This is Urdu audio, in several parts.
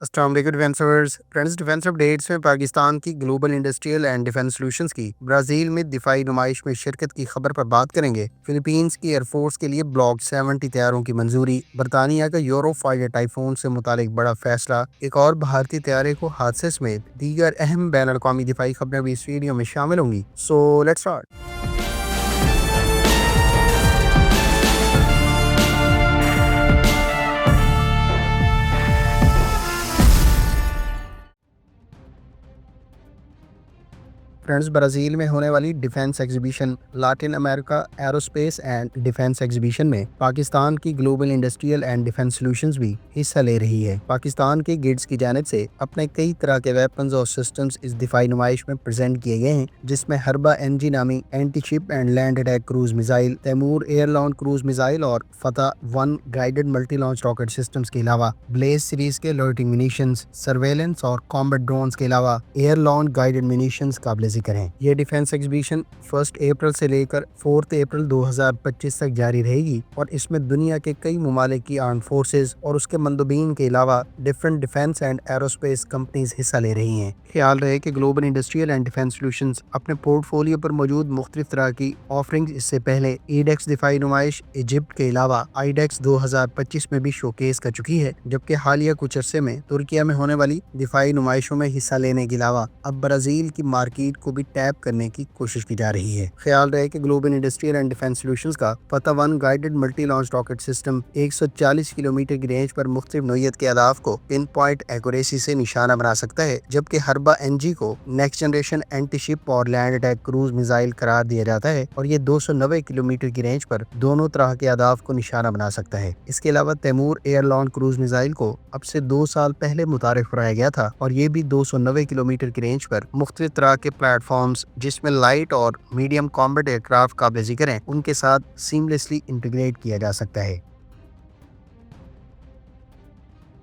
السلام علیکم ڈیفینس ورز فرینڈز ڈیفینس اپڈیٹس میں پاکستان کی global industrial and defence solutions کی برازیل میں دفاعی نمائش میں شرکت کی خبر پر بات کریں گے۔ فلپینز کی ایئر فورس کے لیے بلاک 70 طیاروں کی منظوری، برطانیہ کا یورو فائٹر ٹائفون سے متعلق بڑا فیصلہ، ایک اور بھارتی طیارے کو حادثے سمیت دیگر اہم بین الاقوامی دفاعی خبریں بھی اس ویڈیو میں شامل ہوں گی۔ So let's start. Friends, Brazil میں ہونے والی defence exhibition Latin America aerospace and defence exhibition میں پاکستان کی global industrial and defence solutions بھی حصہ لے رہی ہے۔ پاکستان کے گیٹس کی جانب سے اپنے کئی طرح کے ویپنز اور سسٹمز اس دفاعی نمائش میں پریزنٹ کیے گئے ہیں، جس میں حربہ NG نامی anti ship and land attack cruise missile, Taimoor air launch cruise missile اور Fatah 1 guided multi launch rocket systems کے علاوہ بلیز سیریز کے لوئٹنگ منیشنز، سرویلنس اور کامبیٹ ڈرونز کے علاوہ ایئر لانچ گائیڈڈ منیشنز قابل ذکر ہیں۔ یہ ڈیفینس ایگزیبیشن 1 اپریل سے لے کر 4 اپریل 2025 تک جاری رہے گی اور اس میں دنیا کے کئی ممالک کی آرمڈ فورسز اور اس کے مندوبین کے علاوہ different defence and aerospace companies حصہ لے رہی ہیں۔ خیال رہے کہ global industrial and defence solutions اپنے پورٹ فولیو پر موجود مختلف طرح کی آفرنگز اس سے پہلے ایڈیکس دفاعی نمائش ایجپٹ کے علاوہ آئیڈیکس 2025 میں بھی شوکیس کر چکی ہے، جبکہ حالیہ کچھ عرصے میں ترکیہ میں ہونے والی دفاعی نمائشوں میں حصہ لینے کے علاوہ اب برازیل کی مارکیٹ کو بھی ٹیپ کرنے کی کوشش کی جا رہی ہے۔ خیال رہے کہ global industrial and defence solutions کا فتح 1 guided multi launch rocket system 140 kilometre کی رینج پر مختلف نوعیت کے اہداف کو پن پوائنٹ ایکوریسی سے نشانہ بنا سکتا ہے، جبکہ حربہ NG کو نیکسٹ جنریشن اینٹی شپ اور لینڈ اٹیک کروز میزائل قرار دیا جاتا ہے اور یہ 290 کلومیٹر کی رینج پر دونوں طرح کے اہداف کو نشانہ بنا سکتا ہے۔ اس کے علاوہ Taimoor air launch cruise missile کو اب سے 2 سال پہلے متعارف کرایا گیا تھا اور یہ بھی 290 کلومیٹر کی رینج پر مختلف طرح کے پلیٹ فارمز، جس میں لائٹ اور میڈیم کامبیٹ ایئر کرافٹ قابل ذکر ہیں، ان کے ساتھ سیملیسلی انٹیگریٹ کیا جا سکتا ہے۔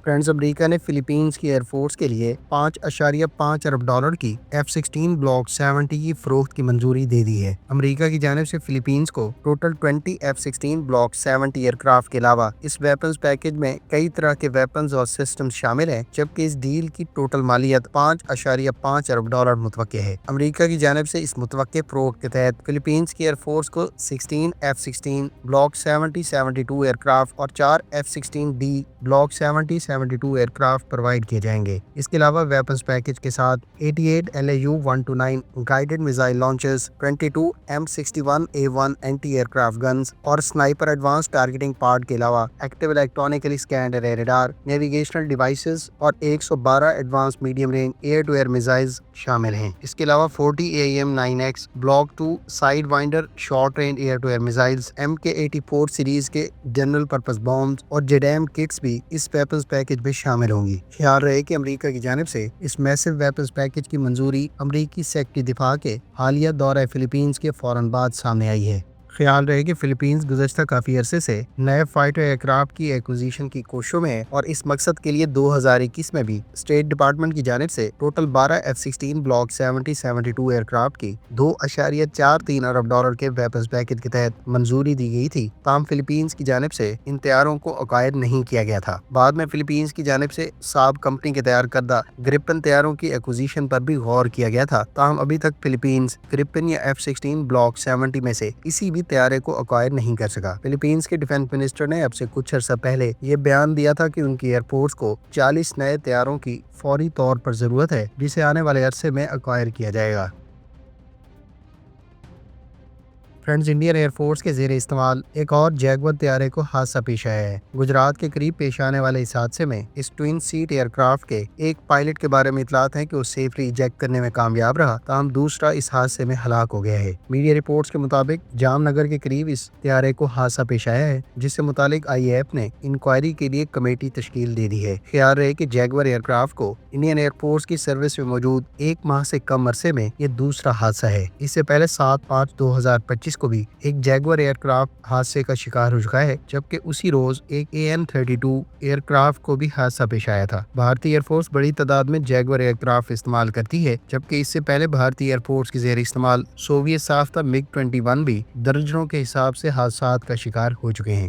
فرینڈز، امریکہ نے فلپینز کی ایئر فورس کے لیے $5.5 ارب کی F-16 بلاک 70 کی فروخت کی منظوری دے دی ہے۔ امریکہ کی جانب سے فلپینز کو total 20 F-16 block 70 year craft کے علاوہ اس ویپنز پیکج میں کئی طرح کے ویپنز اور سسٹمز شامل ہیں، جبکہ اس ڈیل کی ٹوٹل مالیت $5.5 ارب متوقع ہے۔ امریکہ کی جانب سے اس متوقع فروخت کے تحت فلپینز کی ایئر فورس کو 16 F-16 بلاک 70-72 ایئر کرافٹ اور 4 F-16D block 72 year craft provide کیے جائیں گے۔ اس کے علاوہ ویپنز پیکج کے ساتھ 88 LAU-129 guided missile launchers, 22 M61A1 anti aircraft guns اور سنائپر ایڈوانس ٹارگیٹنگ پارٹ کے علاوہ active electronically scanned array radar, navigational devices اور 112 advance medium range air to air missiles شامل ہیں۔ اس کے علاوہ 40 AIM-9X block 2 sidewinder short range air to air missiles, MK-84 series کے جنرل پرپز بامز اور JDAM کٹس بھی اس ویپنز پیکج میں شامل ہوں گی۔ خیال رہے کہ امریکہ کی جانب سے اس میسو ویپنز پیکج کی منظوری امریکی سیکرٹری دفاع کے حالیہ دورہ فلپینز کے فوراً بعد سامنے آئی ہے۔ خیال رہے کہ فلپینز گزشتہ کافی عرصے سے نئے فائٹر ایئر کرافٹ کی ایکوزیشن کی کوششوں میں ہے اور اس مقصد کے لیے 2021 میں بھی اسٹیٹ ڈپارٹمنٹ کی جانب سے total 12 F-16 block 70-72 year craft کی $2.43 ارب کے ویپنز پیکج کے تحت منظوری دی گئی تھی، تاہم فلپینز کی جانب سے ان طیاروں کو عقائد نہیں کیا گیا تھا۔ بعد میں فلپینز کی جانب سے ساب کمپنی کے تیار کردہ گرپن طیاروں کی ایکوزیشن پر بھی غور کیا گیا تھا، تاہم ابھی تک فلپینز گرپن یا F-16 بلاک 70 میں سے کسی بھی طیارے کو اکوائر نہیں کر سکا۔ فلپینز کے ڈیفنس منسٹر نے اب سے کچھ عرصہ پہلے یہ بیان دیا تھا کہ ان کی ایئر فورس کو 40 نئے طیاروں کی فوری طور پر ضرورت ہے، جسے آنے والے عرصے میں اکوائر کیا جائے گا۔ فرینڈز، انڈین ایئر فورس کے زیر استعمال ایک اور جیگور طیارے کو حادثہ پیش آیا ہے۔ گجرات کے قریب پیش آنے والے اس حادثے میں اس ٹوئن سیٹ ایئر کرافٹ کے ایک پائلٹ کے بارے میں اطلاعات ہیں کہ وہ سیفلی ایجیکٹ کرنے میں کامیاب رہا، تاہم دوسرا اس حادثے میں ہلاک ہو گیا ہے۔ میڈیا رپورٹس کے مطابق جام نگر کے قریب اس طیارے کو حادثہ پیش آیا ہے، جس سے متعلق IAF نے انکوائری کے لیے کمیٹی تشکیل دے دی ہے۔ خیال رہے کہ جیگور ایئر کرافٹ کو انڈین ایئر فورس کی سروس میں موجود 1 ماہ سے کم عرصے میں یہ دوسرا حادثہ ہے۔ اس سے پہلے 7/5/2025 کو بھی ایک جیگور ایئر کرافٹ حادثے کا شکار ہو چکا ہے، جبکہ اسی روز ایک AN-32 ایئر کرافٹ کو بھی حادثہ پیش آیا تھا۔ بھارتی ایئر فورس بڑی تعداد میں جیگور ایئر کرافٹ استعمال کرتی ہے، جبکہ اس سے پہلے بھارتی ایئر فورس کی زیر استعمال سوویت ساختہ MiG-21 بھی درجنوں کے حساب سے حادثات کا شکار ہو چکے ہیں۔